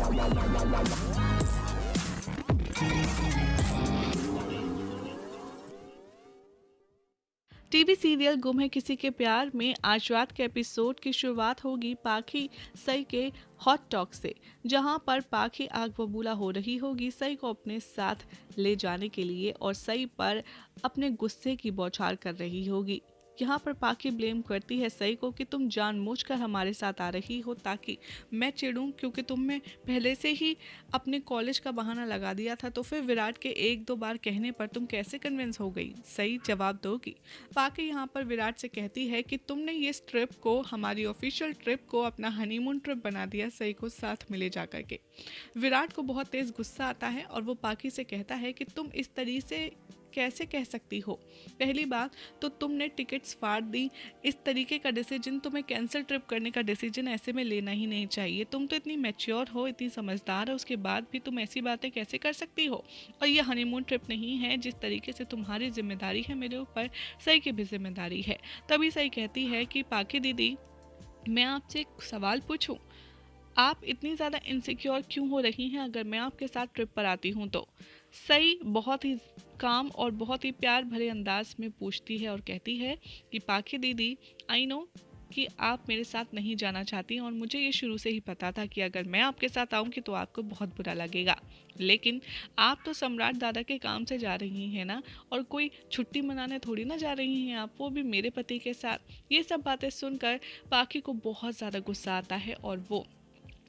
TV serial गुम है किसी के प्यार में आज रात के एपिसोड की शुरुआत होगी पाखी सई के हॉट टॉक से, जहां पर पाखी आग बबूला हो रही होगी सई को अपने साथ ले जाने के लिए और सई पर अपने गुस्से की बौछार कर रही होगी। यहाँ पर पाखी ब्लेम करती है सई को कि तुम जानबूझकर हमारे साथ आ रही हो ताकि मैं चिढ़ूं, क्योंकि तुमने पहले से ही अपने कॉलेज का बहाना लगा दिया था, तो फिर विराट के एक दो बार कहने पर तुम कैसे कन्विंस हो गई? सई जवाब दोगी। पाखी यहाँ पर विराट से कहती है कि तुमने ये ट्रिप को, हमारी ऑफिशियल ट्रिप को अपना हनीमून ट्रिप बना दिया सई को साथ मिले जाकर के। विराट को बहुत तेज गुस्सा आता है और वो पाखी से कहता है कि तुम इस तरीके से कैसे कह सकती हो? पहली बात तो तुमने टिकट्स फाड़ दी, इस तरीके का डिसीजन, तुम्हें कैंसिल ट्रिप करने का डिसीजन ऐसे में लेना ही नहीं चाहिए। तुम तो इतनी मैच्योर हो, इतनी समझदार हो, उसके बाद भी तुम ऐसी बातें कैसे कर सकती हो? और ये हनीमून ट्रिप नहीं है, जिस तरीके से तुम्हारी जिम्मेदारी है मेरे ऊपर, सही की भी जिम्मेदारी है। तभी सही कहती है कि पाखी दीदी, मैं आपसे एक सवाल पूछूं, आप इतनी ज़्यादा इनसिक्योर क्यों हो रही हैं अगर मैं आपके साथ ट्रिप पर आती हूँ तो? सई बहुत ही काम और बहुत ही प्यार भरे अंदाज में पूछती है और कहती है कि पाखी दीदी, आई नो कि आप मेरे साथ नहीं जाना चाहती और मुझे ये शुरू से ही पता था कि अगर मैं आपके साथ आऊँगी तो आपको बहुत बुरा लगेगा, लेकिन आप तो सम्राट दादा के काम से जा रही हैं ना, और कोई छुट्टी मनाने थोड़ी ना जा रही हैं आप, वो भी मेरे पति के साथ। ये सब बातें सुनकर पाखी को बहुत ज़्यादा गुस्सा आता है और वो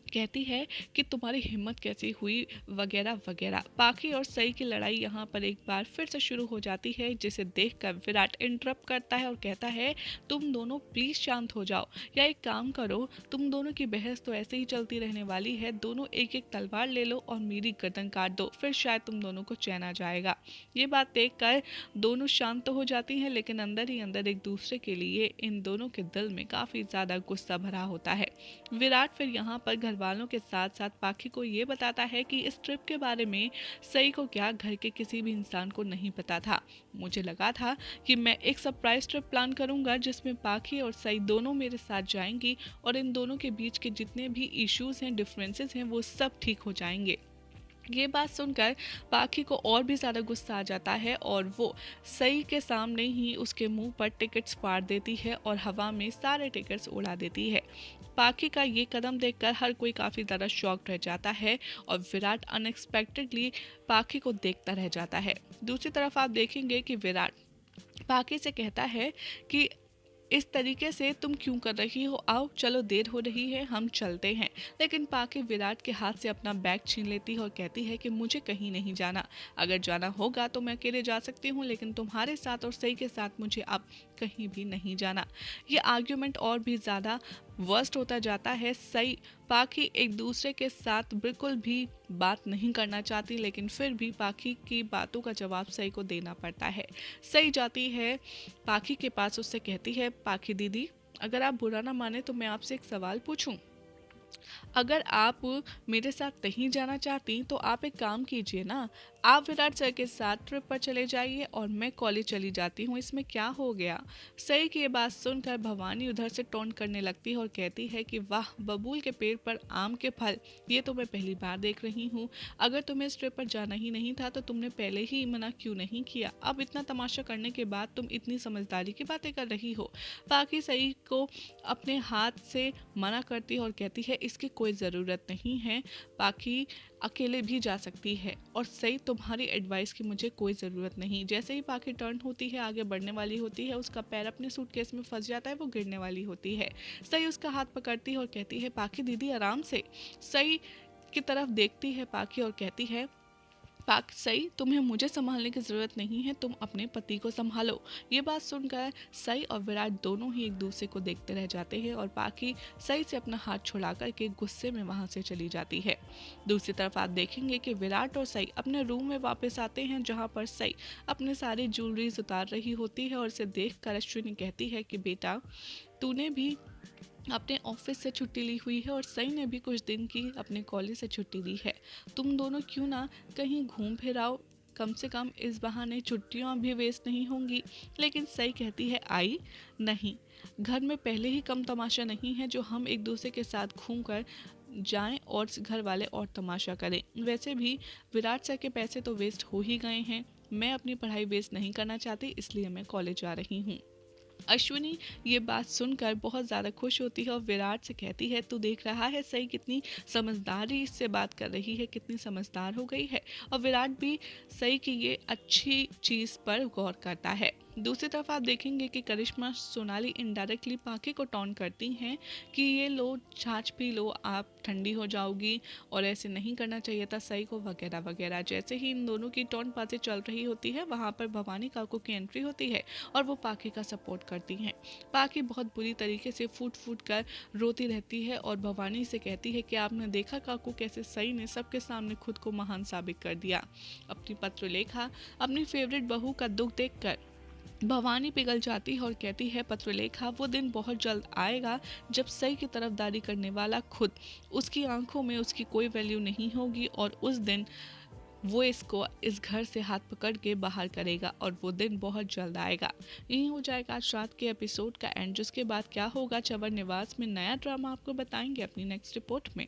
कहती है कि तुम्हारी हिम्मत कैसी हुई वगैरह वगैरह। पाखी और सई की लड़ाई यहाँ पर एक बार फिर से शुरू हो जाती है, जिसे देखकर विराट इंटरप्ट करता है और कहता है तुम दोनों प्लीज शांत हो जाओ, या एक काम करो, तुम दोनों की बहस तो ऐसे ही चलती रहने वाली है, दोनों एक एक तलवार ले लो और मेरी गर्दन काट दो, फिर शायद तुम दोनों को चैन आ जाएगा। ये बात देख कर दोनों शांत तो हो जाती हैं, लेकिन अंदर ही अंदर एक दूसरे के लिए इन दोनों के दिल में काफ़ी ज़्यादा गुस्सा भरा होता है। विराट फिर यहाँ पर घर वालों के साथ साथ पाखी को ये बताता है कि इस ट्रिप के बारे में सई को क्या घर के किसी भी इंसान को नहीं पता था। मुझे लगा था कि मैं एक सरप्राइज ट्रिप प्लान करूंगा जिसमें पाखी और सई दोनों मेरे साथ जाएंगी और इन दोनों के बीच के जितने भी इश्यूज हैं, डिफरेंसेस हैं, वो सब ठीक हो जाएंगे। ये बात सुनकर पाखी को और भी ज़्यादा गुस्सा आ जाता है और वो सई के सामने ही उसके मुंह पर टिकट्स फाड़ देती है और हवा में सारे टिकट्स उड़ा देती है। पाखी का ये कदम देखकर हर कोई काफ़ी ज़्यादा शॉक्ड रह जाता है और विराट अनएक्सपेक्टेडली पाखी को देखता रह जाता है। दूसरी तरफ आप देखेंगे कि विराट पाखी से कहता है कि इस तरीके से तुम क्यों कर रही हो, आओ चलो देर हो रही है, हम चलते हैं। लेकिन पाखी विराट के हाथ से अपना बैग छीन लेती है और कहती है कि मुझे कहीं नहीं जाना, अगर जाना होगा तो मैं अकेले जा सकती हूँ, लेकिन तुम्हारे साथ और सई के साथ मुझे अब कहीं भी नहीं जाना। ये आर्ग्यूमेंट और भी ज़्यादा वर्स्ट होता जाता है। सई पाखी एक दूसरे के साथ बिल्कुल भी बात नहीं करना चाहती, लेकिन फिर भी पाखी की बातों का जवाब सई को देना पड़ता है। सई जाती है पाखी के पास, उससे कहती है पाखी दीदी, अगर आप बुरा ना माने तो मैं आपसे एक सवाल पूछूं। अगर आप मेरे साथ नहीं जाना चाहती तो आप एक काम कीजिए ना, आप विराट सर के साथ ट्रिप पर चले जाइए और मैं कॉलेज चली जाती हूँ, इसमें क्या हो गया? सई की ये बात सुनकर भवानी उधर से टोंट करने लगती है और कहती है कि वाह, बबूल के पेड़ पर आम के फल, ये तो मैं पहली बार देख रही हूँ। अगर तुम्हें इस ट्रिप पर जाना ही नहीं था तो तुमने पहले ही मना क्यों नहीं किया? अब इतना तमाशा करने के बाद तुम इतनी समझदारी की बातें कर रही हो। बाकी सई को अपने हाथ से मना करती है और कहती है इसकी कोई ज़रूरत नहीं है, बाकी अकेले भी जा सकती है, और सही तुम्हारी एडवाइस की मुझे कोई ज़रूरत नहीं। जैसे ही पाखी टर्न होती है, आगे बढ़ने वाली होती है, उसका पैर अपने सूटकेस में फंस जाता है, वो गिरने वाली होती है। सही उसका हाथ पकड़ती है और कहती है पाखी दीदी आराम से। सही की तरफ देखती है पाखी और कहती है पाक सई, तुम्हें मुझे संभालने की ज़रूरत नहीं है, तुम अपने पति को संभालो। ये बात सुनकर सई और विराट दोनों ही एक दूसरे को देखते रह जाते हैं और पाखी सई से अपना हाथ छुड़ा करके गुस्से में वहाँ से चली जाती है। दूसरी तरफ आप देखेंगे कि विराट और सई अपने रूम में वापस आते हैं, जहाँ पर सई अपने सारी ज्वेलरीज उतार रही होती है और इसे देख कर अश्विनी कहती है कि बेटा, तूने भी अपने ऑफिस से छुट्टी ली हुई है और सई ने भी कुछ दिन की अपने कॉलेज से छुट्टी ली है, तुम दोनों क्यों ना कहीं घूम फिर आओ, कम से कम इस बहाने छुट्टियां भी वेस्ट नहीं होंगी। लेकिन सई कहती है आई नहीं, घर में पहले ही कम तमाशा नहीं है जो हम एक दूसरे के साथ घूम कर जाएं और घर वाले और तमाशा करें। वैसे भी विराट सर के पैसे तो वेस्ट हो ही गए हैं, मैं अपनी पढ़ाई वेस्ट नहीं करना चाहती, इसलिए मैं कॉलेज जा रही हूँ। अश्विनी ये बात सुनकर बहुत ज़्यादा खुश होती है और विराट से कहती है, तू देख रहा है सही कितनी समझदारी से बात कर रही है, कितनी समझदार हो गई है। और विराट भी सही की ये अच्छी चीज़ पर गौर करता है। दूसरी तरफ आप देखेंगे कि करिश्मा सोनाली इनडायरेक्टली पाखी को टॉन्ट करती हैं कि ये लो छाछ पी लो, आप ठंडी हो जाओगी और ऐसे नहीं करना चाहिए था सही को, वगैरह वगैरह। जैसे ही इन दोनों की टॉन्ट बातें चल रही होती है, वहाँ पर भवानी काकू की एंट्री होती है और वो पाखी का सपोर्ट करती हैं। पाखी बहुत बुरी तरीके से फूट फूट कर रोती रहती है और भवानी से कहती है कि आपने देखा काकू कैसे सही ने सबके सामने खुद को महान साबित कर दिया। अपनी पत्रलेखा अपनी फेवरेट बहू का दुख देखकर भवानी पिघल जाती है और कहती है, पत्रलेखा वो दिन बहुत जल्द आएगा जब सही की तरफदारी करने वाला खुद, उसकी आंखों में उसकी कोई वैल्यू नहीं होगी और उस दिन वो इसको इस घर से हाथ पकड़ के बाहर करेगा और वो दिन बहुत जल्द आएगा। यही हो जाएगा आज रात के एपिसोड का एंड, जिसके बाद क्या होगा चंवर निवास में नया ड्रामा आपको बताएंगे अपनी नेक्स्ट रिपोर्ट में।